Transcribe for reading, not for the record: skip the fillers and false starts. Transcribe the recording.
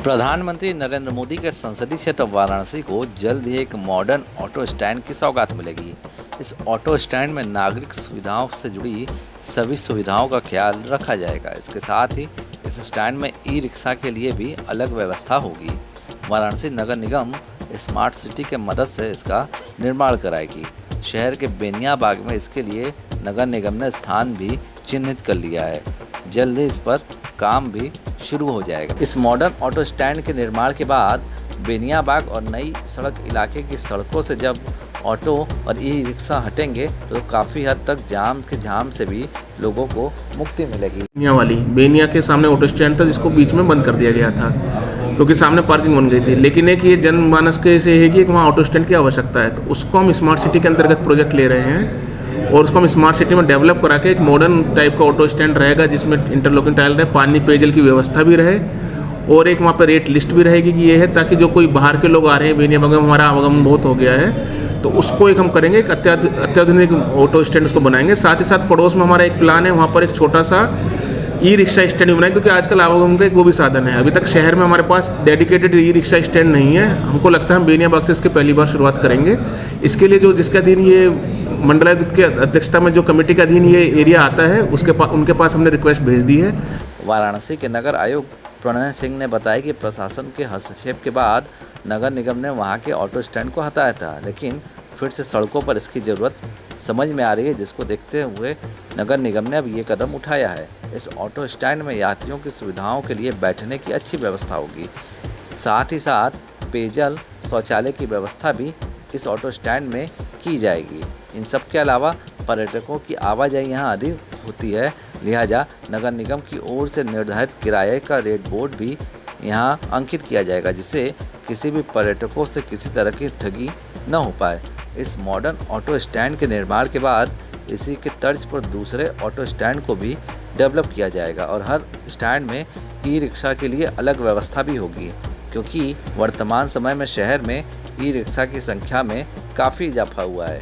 प्रधानमंत्री नरेंद्र मोदी के संसदीय क्षेत्र वाराणसी को जल्द ही एक मॉडर्न ऑटो स्टैंड की सौगात मिलेगी। इस ऑटो स्टैंड में नागरिक सुविधाओं से जुड़ी सभी सुविधाओं का ख्याल रखा जाएगा। इसके साथ ही इस स्टैंड में ई रिक्शा के लिए भी अलग व्यवस्था होगी। वाराणसी नगर निगम स्मार्ट सिटी के मदद से इसका निर्माण कराएगी। शहर के बेनिया बाग में इसके लिए नगर निगम ने स्थान भी चिन्हित कर लिया है। जल्द ही इस पर काम भी शुरू हो जाएगा। इस मॉडर्न ऑटो स्टैंड के निर्माण के बाद बेनिया बाग और नई सड़क इलाके की सड़कों से जब ऑटो और ई रिक्शा हटेंगे तो काफ़ी हद तक जाम के झाम से भी लोगों को मुक्ति मिलेगी। बेनिया के सामने ऑटो स्टैंड था जिसको बीच में बंद कर दिया गया था क्योंकि सामने पार्किंग बन गई थी। लेकिन एक ये जनमानस के से है कि वहाँ ऑटो स्टैंड की आवश्यकता है, तो उसको हम स्मार्ट सिटी के अंतर्गत प्रोजेक्ट ले रहे हैं और उसको हम स्मार्ट सिटी में डेवलप करा के एक मॉडर्न टाइप का ऑटो स्टैंड रहेगा जिसमें इंटरलॉकिंग टाइल रहे, पानी पेयजल की व्यवस्था भी रहे और एक वहाँ पर रेट लिस्ट भी रहेगी कि ये है, ताकि जो कोई बाहर के लोग आ रहे हैं, बेनिया बाग में हमारा आवागमन बहुत हो गया है, तो उसको एक हम करेंगे, एक अत्याधुनिक ऑटो स्टैंड उसको बनाएंगे। साथ ही साथ पड़ोस में हमारा एक प्लान है, वहाँ पर एक छोटा सा ई रिक्शा स्टैंड भी बनाएंगे क्योंकि आजकल आवागमन का एक वो भी साधन है। अभी तक शहर में हमारे पास डेडिकेटेड ई रिक्शा स्टैंड नहीं है। हमको लगता है हम बेनिया बाग से इसके पहली बार शुरुआत करेंगे। इसके लिए जो जिसके अधीन ये मंडलायुक्त की अध्यक्षता में जो कमेटी के अधीन ये एरिया आता है उनके पास हमने रिक्वेस्ट भेज दी है। वाराणसी के नगर आयुक्त प्रणय सिंह ने बताया कि प्रशासन के हस्तक्षेप के बाद नगर निगम ने वहां के ऑटो स्टैंड को हटाया था, लेकिन फिर से सड़कों पर इसकी ज़रूरत समझ में आ रही है, जिसको देखते हुए नगर निगम ने अब ये कदम उठाया है। इस ऑटो स्टैंड में यात्रियों की सुविधाओं के लिए बैठने की अच्छी व्यवस्था होगी। साथ ही साथ पेयजल शौचालय की व्यवस्था भी इस ऑटो स्टैंड में की जाएगी। इन सब के अलावा पर्यटकों की आवाजाही यहाँ अधिक होती है, लिहाजा नगर निगम की ओर से निर्धारित किराए का रेट बोर्ड भी यहाँ अंकित किया जाएगा, जिससे किसी भी पर्यटकों से किसी तरह की ठगी न हो पाए। इस मॉडर्न ऑटो स्टैंड के निर्माण के बाद इसी के तर्ज पर दूसरे ऑटो स्टैंड को भी डेवलप किया जाएगा और हर स्टैंड में ई रिक्शा के लिए अलग व्यवस्था भी होगी, क्योंकि वर्तमान समय में शहर में ई रिक्शा की संख्या में काफ़ी इजाफा हुआ है।